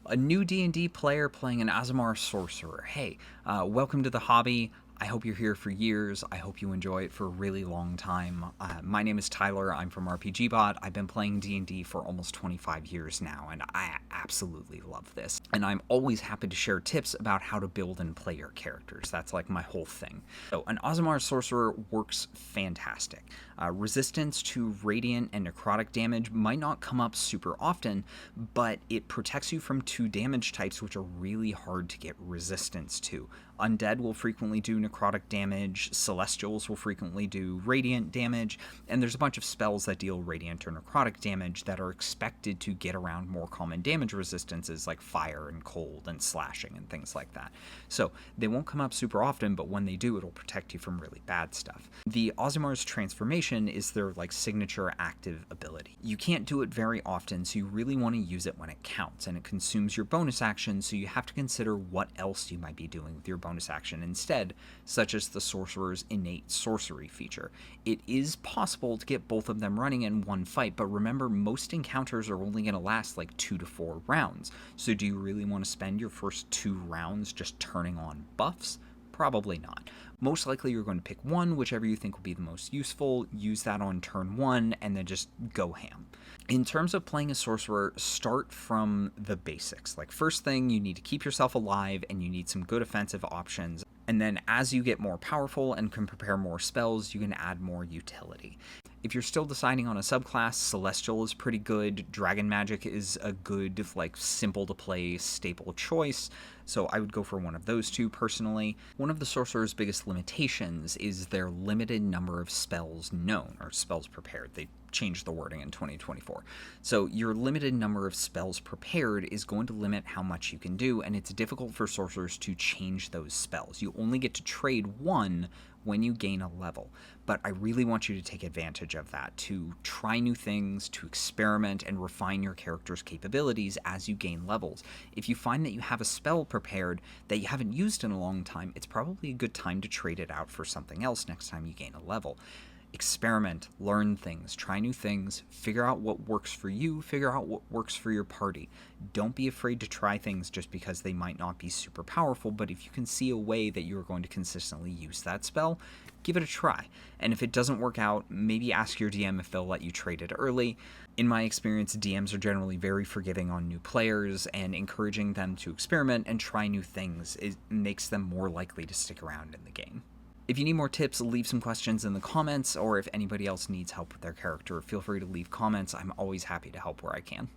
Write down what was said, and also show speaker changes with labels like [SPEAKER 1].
[SPEAKER 1] A new D&D player playing an aasimar sorcerer. Hey, welcome to the hobby. I hope you're here for years. I hope you enjoy it for a really long time. My name is Tyler. I'm from RPGbot. I've been playing D&D for almost 25 years now, and I absolutely love this. And I'm always happy to share tips about how to build and play your characters. That's like my whole thing. So an aasimar sorcerer works fantastic. Resistance to radiant and necrotic damage might not come up super often, but it protects you from two damage types which are really hard to get resistance to. Undead will frequently do necrotic damage, celestials will frequently do radiant damage, and there's a bunch of spells that deal radiant or necrotic damage that are expected to get around more common damage resistances like fire and cold and slashing and things like that. So they won't come up super often, but when they do, it'll protect you from really bad stuff. The Aasimar's transformation is their signature active ability. You can't do it very often, so you really want to use it when it counts, and it consumes your bonus action, so you have to consider what else you might be doing with your bonus action instead, such as the sorcerer's innate sorcery feature. It is possible to get both of them running in one fight, but remember, most encounters are only going to last 2 to 4 rounds. So do you really want to spend your first 2 rounds just turning on buffs? Probably not. Most likely you're going to pick one, whichever you think will be the most useful, use that on turn 1, and then just go ham. In terms of playing a sorcerer, start from the basics. First thing, you need to keep yourself alive, and you need some good offensive options. And then as you get more powerful and can prepare more spells, you can add more utility. If you're still deciding on a subclass, Celestial is pretty good. Dragon Magic is a good, simple to play staple choice. So I would go for one of those two personally. One of the sorcerer's biggest limitations is their limited number of spells known, or spells prepared. They changed the wording in 2024. So your limited number of spells prepared is going to limit how much you can do, and it's difficult for sorcerers to change those spells. You only get to trade one when you gain a level. But I really want you to take advantage of that, to try new things, to experiment and refine your character's capabilities as you gain levels. If you find that you have a spell prepared that you haven't used in a long time, it's probably a good time to trade it out for something else next time you gain a level. Experiment, learn things, try new things, figure out what works for you, figure out what works for your party. Don't be afraid to try things just because they might not be super powerful, but if you can see a way that you're going to consistently use that spell, give it a try. And if it doesn't work out, maybe ask your DM if they'll let you trade it early. In my experience, DMs are generally very forgiving on new players, and encouraging them to experiment and try new things makes them more likely to stick around in the game. If you need more tips, leave some questions in the comments, or if anybody else needs help with their character, feel free to leave comments. I'm always happy to help where I can.